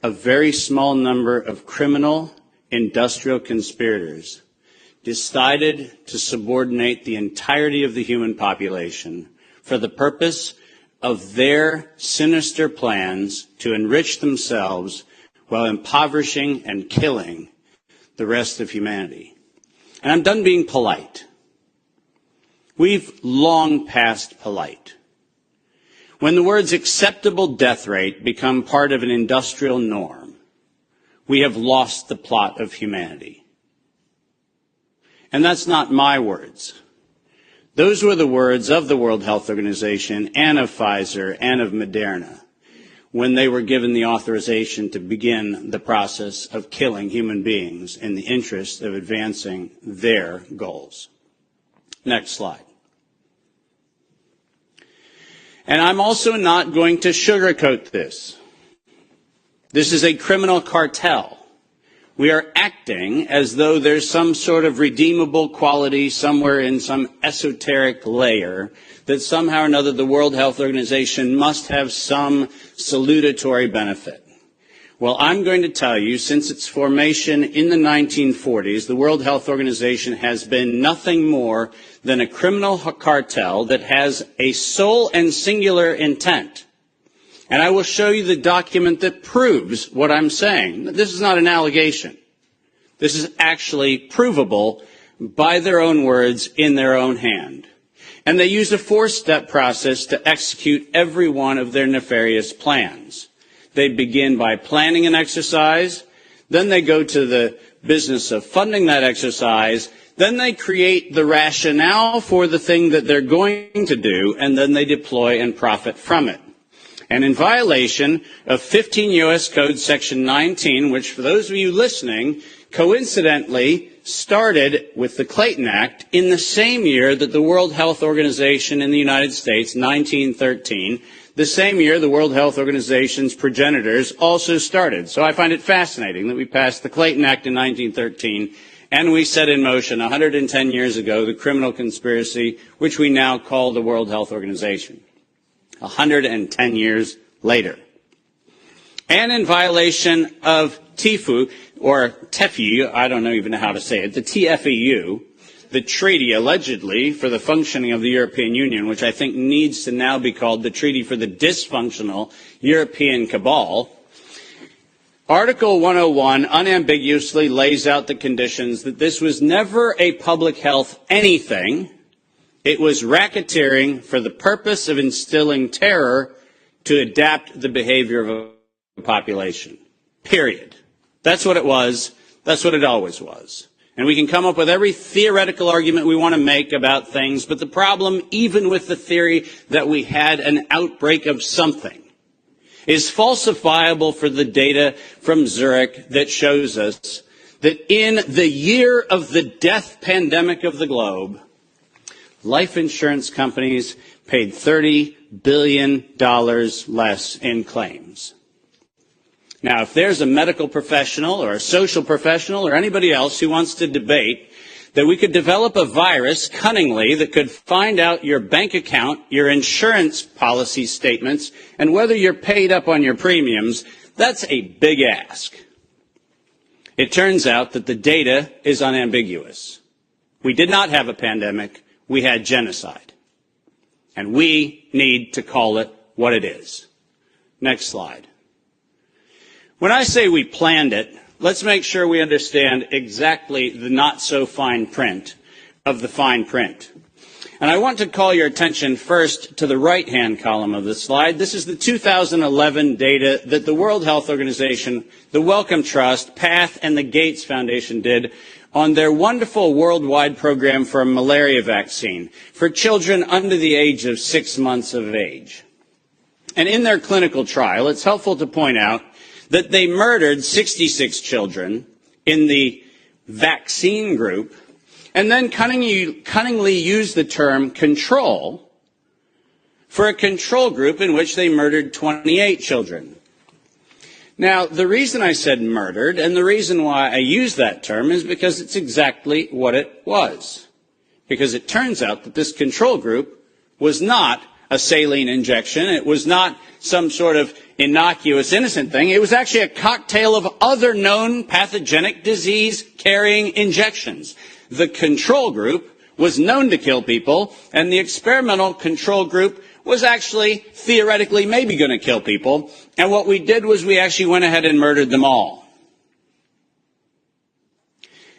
a very small number of criminal industrial conspirators decided to subordinate the entirety of the human population for the purpose of their sinister plans to enrich themselves while impoverishing and killing the rest of humanity. And I'm done being polite. We've long passed polite. When the words acceptable death rate become part of an industrial norm, we have lost the plot of humanity. And that's not my words. Those were the words of the World Health Organization and of Pfizer and of Moderna when they were given the authorization to begin the process of killing human beings in the interest of advancing their goals. Next slide. And I'm also not going to sugarcoat this. This is a criminal cartel. We are acting as though there's some sort of redeemable quality somewhere in some esoteric layer that somehow or another the World Health Organization must have some salutatory benefit. Well, I'm going to tell you, since its formation in the 1940s, the World Health Organization has been nothing more than a criminal cartel that has a sole and singular intent. And I will show you the document that proves what I'm saying. This is not an allegation. This is actually provable by their own words in their own hand. And they use a four-step process to execute every one of their nefarious plans. They begin by planning an exercise, then they go to the business of funding that exercise, then they create the rationale for the thing that they're going to do, and then they deploy and profit from it. And in violation of 15 U.S. Code Section 19, which for those of you listening, coincidentally started with the Clayton Act in the same year that the World Health Organization in the United States, 1913, the same year the World Health Organization's progenitors also started. So I find it fascinating that we passed the Clayton Act in 1913 and we set in motion 110 years ago the criminal conspiracy which we now call the World Health Organization. 110 years later. And in violation of TIFU, or TEFU, I don't even know how to say it, the TFEU, the treaty allegedly for the functioning of the European Union, which I think needs to now be called the Treaty for the Dysfunctional European Cabal, Article 101 unambiguously lays out the conditions that this was never a public health anything. It was racketeering for the purpose of instilling terror to adapt the behavior of a population. Period. That's what it was. That's what it always was. And we can come up with every theoretical argument we want to make about things, but the problem, even with the theory that we had an outbreak of something, is falsifiable for the data from Zurich that shows us that in the year of the death pandemic of the globe, life insurance companies paid $30 billion less in claims. Now, if there's a medical professional or a social professional or anybody else who wants to debate that we could develop a virus cunningly that could find out your bank account, your insurance policy statements, and whether you're paid up on your premiums, that's a big ask. It turns out that the data is unambiguous. We did not have a pandemic. We had genocide. And we need to call it what it is. Next slide. When I say we planned it, let's make sure we understand exactly the not-so-fine print of the fine print. And I want to call your attention first to the right-hand column of the slide. This is the 2011 data that the World Health Organization, the Wellcome Trust, PATH, and the Gates Foundation did on their wonderful worldwide program for a malaria vaccine for children under the age of 6 months of age. And in their clinical trial, it's helpful to point out that they murdered 66 children in the vaccine group and then cunningly used the term control for a control group in which they murdered 28 children. Now, the reason I said murdered and the reason why I use that term is because it's exactly what it was. Because it turns out that this control group was not a saline injection. It was not some sort of innocuous, innocent thing. It was actually a cocktail of other known pathogenic disease-carrying injections. The control group was known to kill people, and the experimental control group was actually theoretically maybe going to kill people. And what we did was we actually went ahead and murdered them all.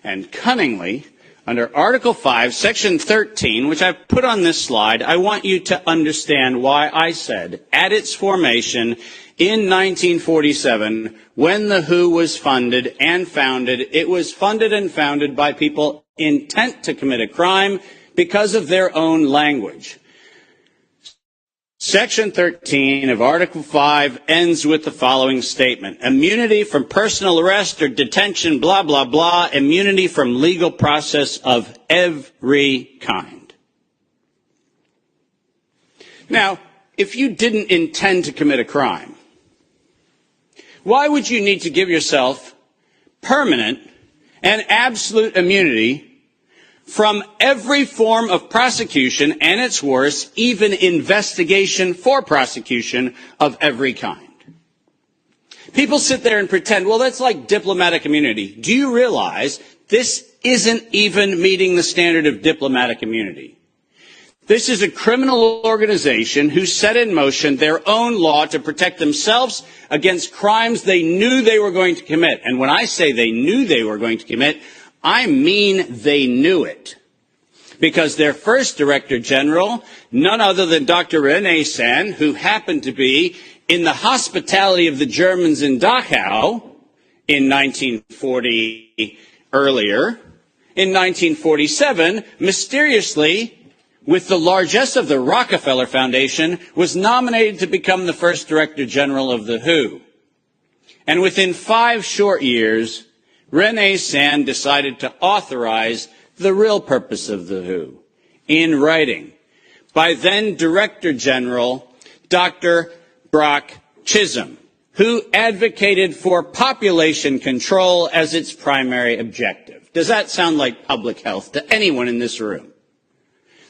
And cunningly, under Article 5, Section 13, which I've put on this slide, I want you to understand why I said, at its formation in 1947, when the WHO was funded and founded, it was funded and founded by people intent to commit a crime because of their own language. Section 13 of Article 5 ends with the following statement. Immunity from personal arrest or detention, blah, blah, blah. Immunity from legal process of every kind. Now, if you didn't intend to commit a crime, why would you need to give yourself permanent and absolute immunity from every form of prosecution, and it's worse, even investigation for prosecution of every kind? People sit there and pretend, well, that's like diplomatic immunity. Do you realize this isn't even meeting the standard of diplomatic immunity? This is a criminal organization who set in motion their own law to protect themselves against crimes they knew they were going to commit. And when I say they knew they were going to commit, I mean they knew it. Because their first Director General, none other than Dr. René Sand, who happened to be in the hospitality of the Germans in Dachau in 1940 earlier, in 1947, mysteriously, with the largesse of the Rockefeller Foundation, was nominated to become the first Director General of the WHO. And within 5 short years, René Sand decided to authorize the real purpose of the WHO in writing by then Director General Dr. Brock Chisholm, who advocated for population control as its primary objective. Does that sound like public health to anyone in this room?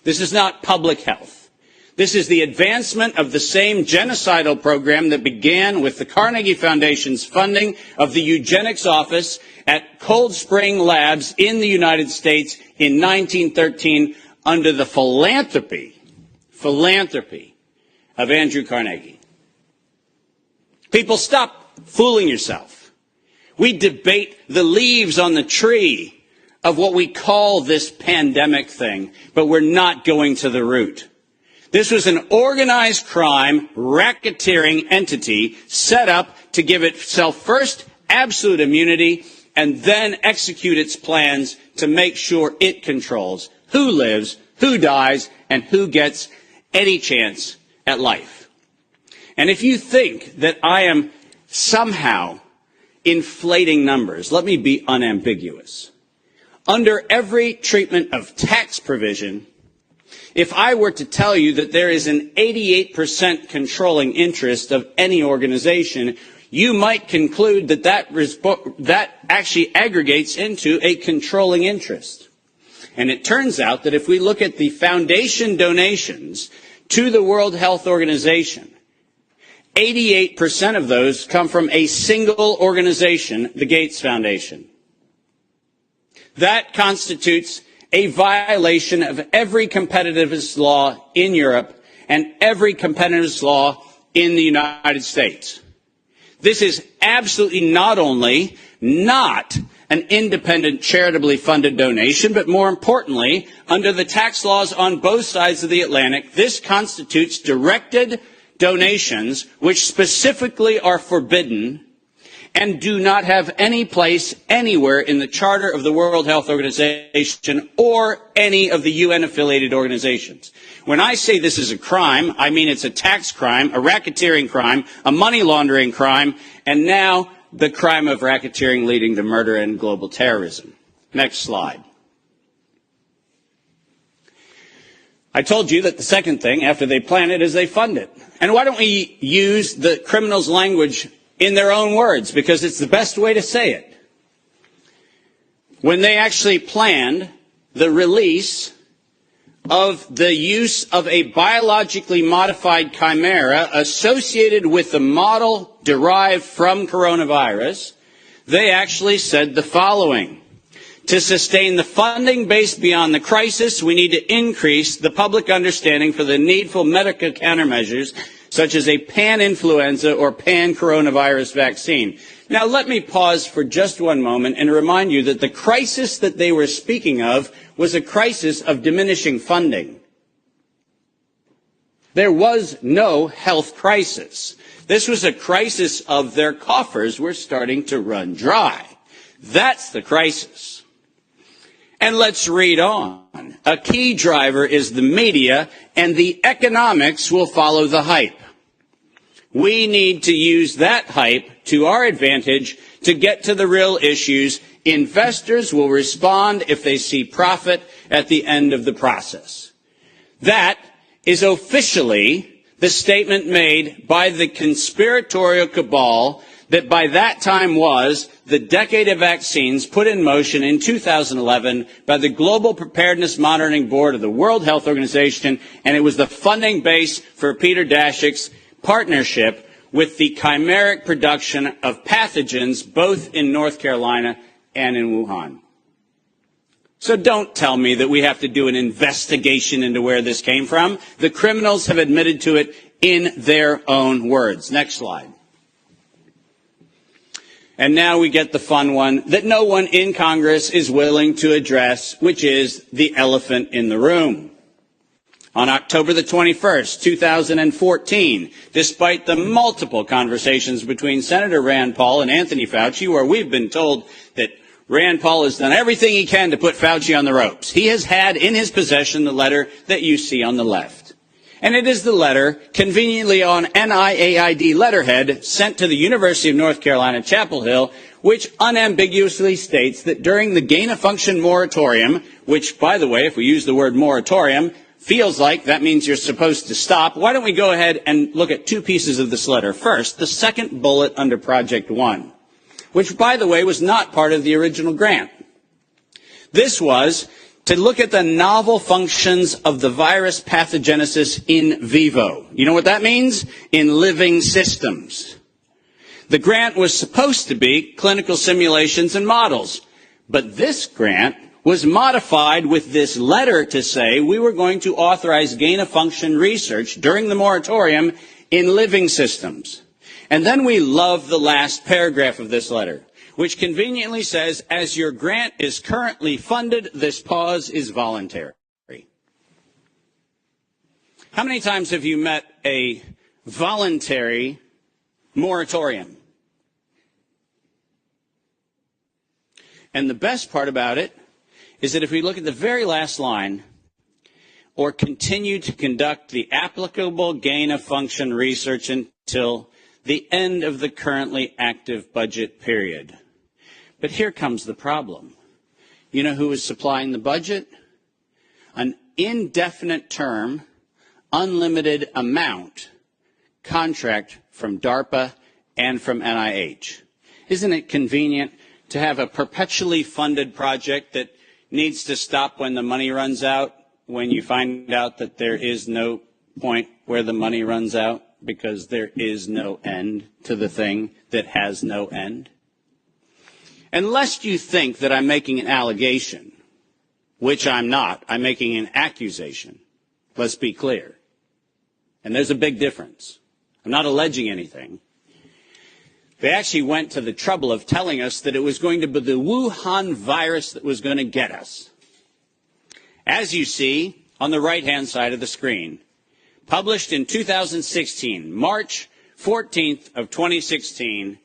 This is not public health. This is the advancement of the same genocidal program that began with the Carnegie Foundation's funding of the eugenics office at Cold Spring Labs in the United States in 1913 under the philanthropy of Andrew Carnegie. People, stop fooling yourself. We debate the leaves on the tree of what we call this pandemic thing, but we're not going to the root. This was an organized crime, racketeering entity set up to give itself first absolute immunity and then execute its plans to make sure it controls who lives, who dies, and who gets any chance at life. And if you think that I am somehow inflating numbers, let me be unambiguous. Under every treatment of tax provision, if I were to tell you that there is an 88% controlling interest of any organization, you might conclude that that actually aggregates into a controlling interest. And it turns out that if we look at the foundation donations to the World Health Organization, 88% of those come from a single organization, the Gates Foundation. That constitutes a violation of every competitiveness law in Europe and every competitiveness law in the United States. This is absolutely not only not an independent, charitably funded donation, but more importantly, under the tax laws on both sides of the Atlantic, this constitutes directed donations which specifically are forbidden and do not have any place anywhere in the Charter of the World Health Organization or any of the UN-affiliated organizations. When I say this is a crime, I mean it's a tax crime, a racketeering crime, a money laundering crime, and now the crime of racketeering leading to murder and global terrorism. Next slide. I told you that the second thing, after they plan it, is they fund it. And why don't we use the criminals' language in their own words, because it's the best way to say it. When they actually planned the release of the use of a biologically modified chimera associated with the model derived from coronavirus, they actually said the following: to sustain the funding base beyond the crisis, we need to increase the public understanding for the needful medical countermeasures, such as a pan-influenza or pan-coronavirus vaccine. Now, let me pause for just one moment and remind you that the crisis that they were speaking of was a crisis of diminishing funding. There was no health crisis. This was a crisis of their coffers were starting to run dry. That's the crisis. And let's read on. A key driver is the media, and the economics will follow the hype. We need to use that hype to our advantage to get to the real issues. Investors will respond if they see profit at the end of the process. That is officially the statement made by the conspiratorial cabal that by that time was the decade of vaccines put in motion in 2011 by the Global Preparedness Monitoring Board of the World Health Organization, and it was the funding base for Peter Daszak's partnership with the chimeric production of pathogens both in North Carolina and in Wuhan. So don't tell me that we have to do an investigation into where this came from. The criminals have admitted to it in their own words. Next slide. And now we get the fun one that no one in Congress is willing to address, which is the elephant in the room. On October the 21st, 2014, despite the multiple conversations between Senator Rand Paul and Anthony Fauci, where we've been told that Rand Paul has done everything he can to put Fauci on the ropes, he has had in his possession the letter that you see on the left. And it is the letter, conveniently on NIAID letterhead, sent to the University of North Carolina, Chapel Hill, which unambiguously states that during the gain-of-function moratorium, which, by the way, if we use the word moratorium, feels like that means you're supposed to stop. Why don't we go ahead and look at two pieces of this letter. First, the second bullet under Project One, which, by the way, was not part of the original grant. This was to look at the novel functions of the virus pathogenesis in vivo. You know what that means? In living systems. The grant was supposed to be clinical simulations and models, but this grant was modified with this letter to say we were going to authorize gain-of-function research during the moratorium in living systems. And then we love the last paragraph of this letter, which conveniently says, as your grant is currently funded, this pause is voluntary. How many times have you met a voluntary moratorium? And the best part about it is that if we look at the very last line, or continue to conduct the applicable gain-of-function research until the end of the currently active budget period. But here comes the problem. You know who is supplying the budget? An indefinite term, unlimited amount contract from DARPA and from NIH. Isn't it convenient to have a perpetually funded project that needs to stop when the money runs out, when you find out that there is no point where the money runs out because there is no end to the thing that has no end? And lest you think that I'm making an allegation, which I'm not, I'm making an accusation. Let's be clear. And there's a big difference. I'm not alleging anything. They actually went to the trouble of telling us that it was going to be the Wuhan virus that was going to get us. As you see on the right-hand side of the screen, published in 2016, March 14th of 2016,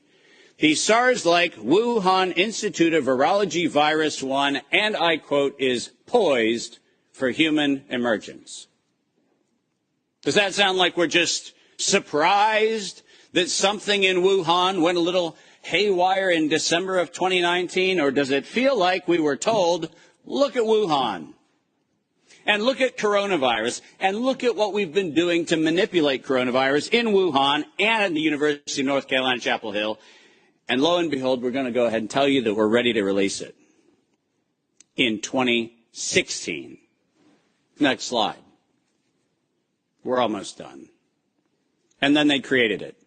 the SARS-like Wuhan Institute of Virology Virus 1, and I quote, is poised for human emergence. Does that sound like we're just surprised that something in Wuhan went a little haywire in December of 2019? Or does it feel like we were told, look at Wuhan, and look at coronavirus, and look at what we've been doing to manipulate coronavirus in Wuhan and at the University of North Carolina, Chapel Hill, and lo and behold, we're going to go ahead and tell you that we're ready to release it in 2016. Next slide. We're almost done. And then they created it.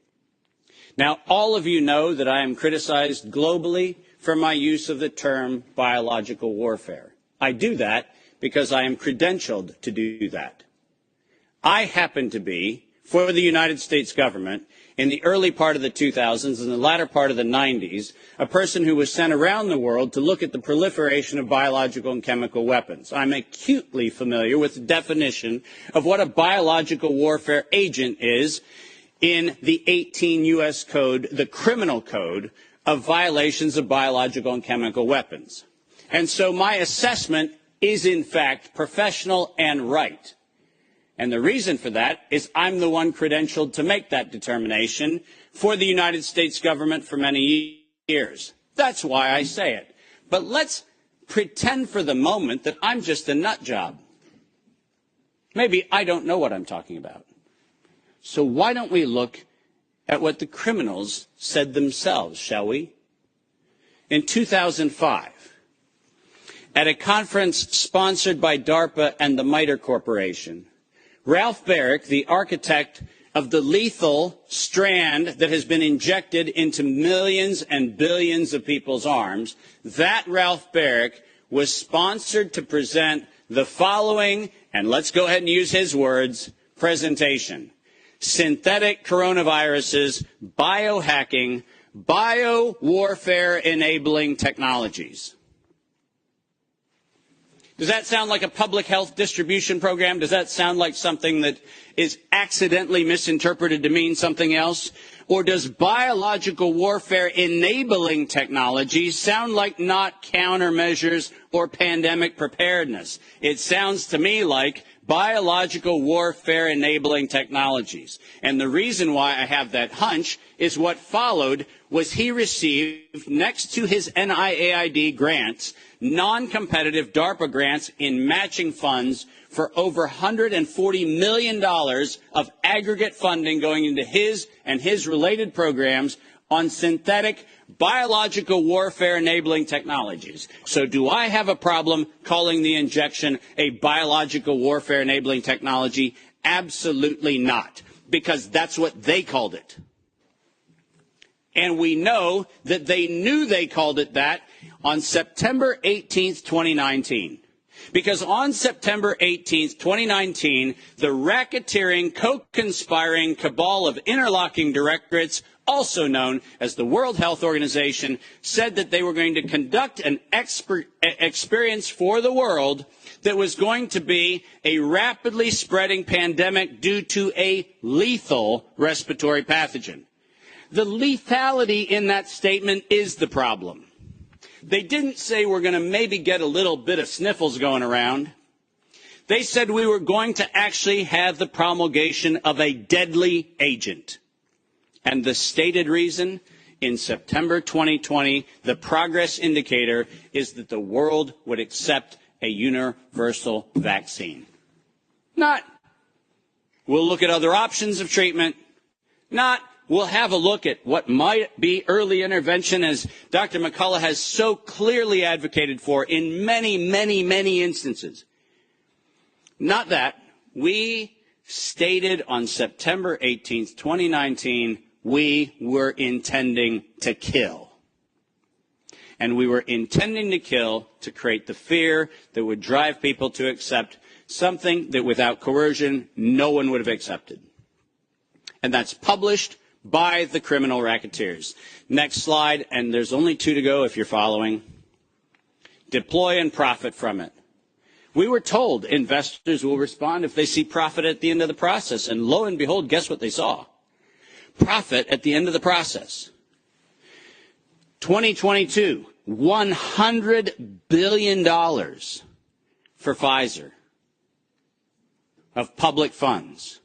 Now, all of you know that I am criticized globally for my use of the term biological warfare. I do that because I am credentialed to do that. I happen to be, for the United States government, in the early part of the 2000s and the latter part of the 90s, a person who was sent around the world to look at the proliferation of biological and chemical weapons. I'm acutely familiar with the definition of what a biological warfare agent is in the 18 U.S. Code, the criminal code of violations of biological and chemical weapons. And so my assessment is, in fact, professional and right. And the reason for that is I'm the one credentialed to make that determination for the United States government for many years. That's why I say it. But let's pretend for the moment that I'm just a nut job. Maybe I don't know what I'm talking about. So why don't we look at what the criminals said themselves, shall we? In 2005, at a conference sponsored by DARPA and the MITRE Corporation, Ralph Baric, the architect of the lethal strand that has been injected into millions and billions of people's arms, that Ralph Baric was sponsored to present the following, and let's go ahead and use his words, presentation. Synthetic coronaviruses, biohacking, bio-warfare enabling technologies. Does that sound like a public health distribution program? Does that sound like something that is accidentally misinterpreted to mean something else? Or does biological warfare enabling technology sound like not countermeasures or pandemic preparedness? It sounds to me like biological warfare enabling technologies. And the reason why I have that hunch is what followed was he received, next to his NIAID grants, non-competitive DARPA grants in matching funds for over $140 million of aggregate funding going into his and his related programs on synthetic biological warfare enabling technologies. So do I have a problem calling the injection a biological warfare enabling technology? Absolutely not, because that's what they called it. And we know that they knew they called it that on September 18th, 2019. Because on September 18th, 2019, the racketeering, co-conspiring cabal of interlocking directorates, also known as the World Health Organization, said that they were going to conduct an experience for the world that was going to be a rapidly spreading pandemic due to a lethal respiratory pathogen. The lethality in that statement is the problem. They didn't say we're going to maybe get a little bit of sniffles going around. They said we were going to actually have the promulgation of a deadly agent. And the stated reason, in September 2020, the progress indicator is that the world would accept a universal vaccine. Not, we'll look at other options of treatment. Not, we'll have a look at what might be early intervention, as Dr. McCullough has so clearly advocated for in many, many, many instances. Not that. We stated on September 18th, 2019, we were intending to kill. And we were intending to kill to create the fear that would drive people to accept something that without coercion, no one would have accepted. And that's published by the criminal racketeers. Next slide, and there's only 2 to go if you're following. Deploy and profit from it. We were told investors will respond if they see profit at the end of the process, and lo and behold, guess what they saw? Profit at the end of the process. 2022, $100 billion for Pfizer of public funds.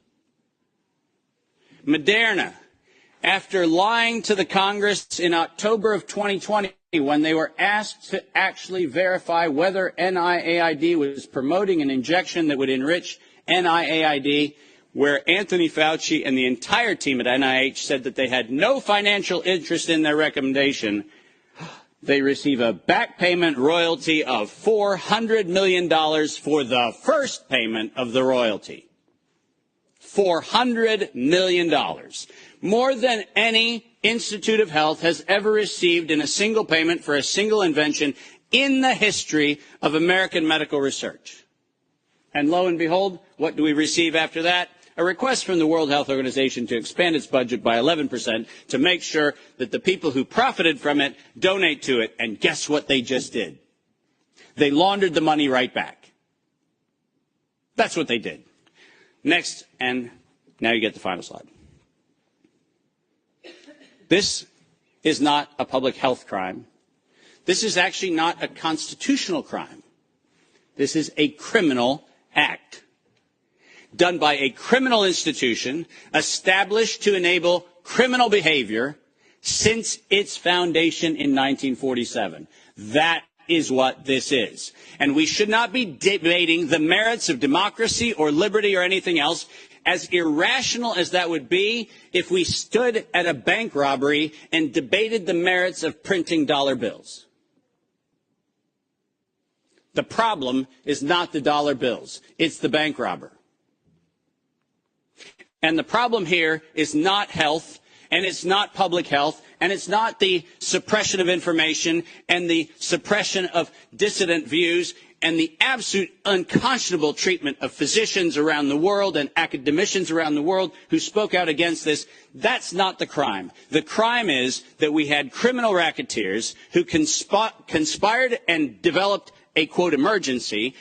Moderna, after lying to the Congress in October of 2020 when they were asked to actually verify whether NIAID was promoting an injection that would enrich NIAID, where Anthony Fauci and the entire team at NIH said that they had no financial interest in their recommendation, They receive a back payment royalty of $400 million for the first payment of the royalty. $400 million. More than any Institute of Health has ever received in a single payment for a single invention in the history of American medical research. And lo and behold, what do we receive after that? A request from the World Health Organization to expand its budget by 11% to make sure that the people who profited from it donate to it. And guess what they just did? They laundered the money right back. That's what they did. Next, and now you get the final slide. This is not a public health crime. This is actually not a constitutional crime. This is a criminal act done by a criminal institution established to enable criminal behavior since its foundation in 1947. That is what this is. And we should not be debating the merits of democracy or liberty or anything else, as irrational as that would be if we stood at a bank robbery and debated the merits of printing dollar bills. The problem is not the dollar bills. It's the bank robber. And the problem here is not health, and it's not public health, and it's not the suppression of information and the suppression of dissident views and the absolute unconscionable treatment of physicians around the world and academicians around the world who spoke out against this. That's not the crime. The crime is that we had criminal racketeers who conspired and developed a, quote, emergency.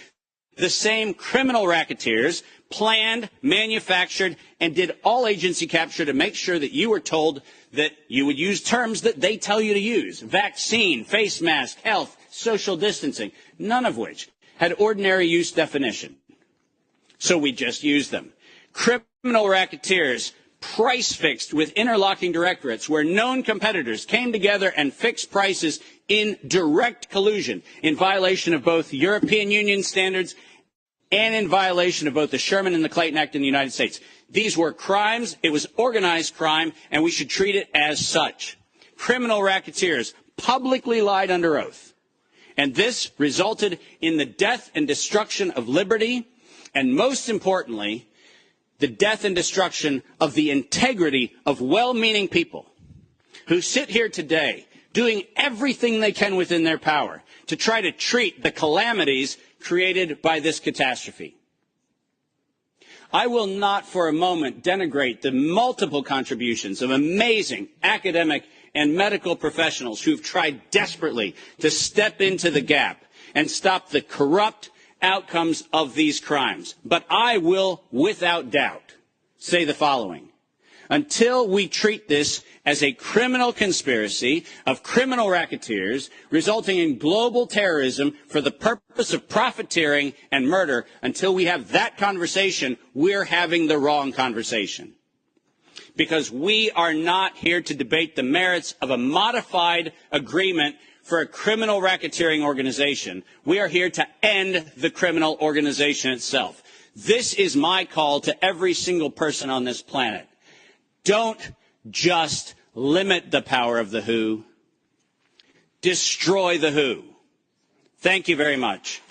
The same criminal racketeers planned, manufactured, and did all agency capture to make sure that you were told that you would use terms that they tell you to use. Vaccine, face mask, health, social distancing, none of which had ordinary use definition. So we just used them. Criminal racketeers price fixed with interlocking directorates where known competitors came together and fixed prices in direct collusion in violation of both European Union standards and in violation of both the Sherman and the Clayton Act in the United States. These were crimes. It was organized crime, and we should treat it as such. Criminal racketeers publicly lied under oath, and this resulted in the death and destruction of liberty, and most importantly, the death and destruction of the integrity of well-meaning people who sit here today doing everything they can within their power to try to treat the calamities created by this catastrophe. I will not for a moment denigrate the multiple contributions of amazing academic and medical professionals who've tried desperately to step into the gap and stop the corrupt outcomes of these crimes. But I will, without doubt, say the following. Until we treat this as a criminal conspiracy of criminal racketeers resulting in global terrorism for the purpose of profiteering and murder, until we have that conversation, we're having the wrong conversation. Because we are not here to debate the merits of a modified agreement for a criminal racketeering organization. We are here to end the criminal organization itself. This is my call to every single person on this planet. Don't just limit the power of the WHO. Destroy the WHO. Thank you very much.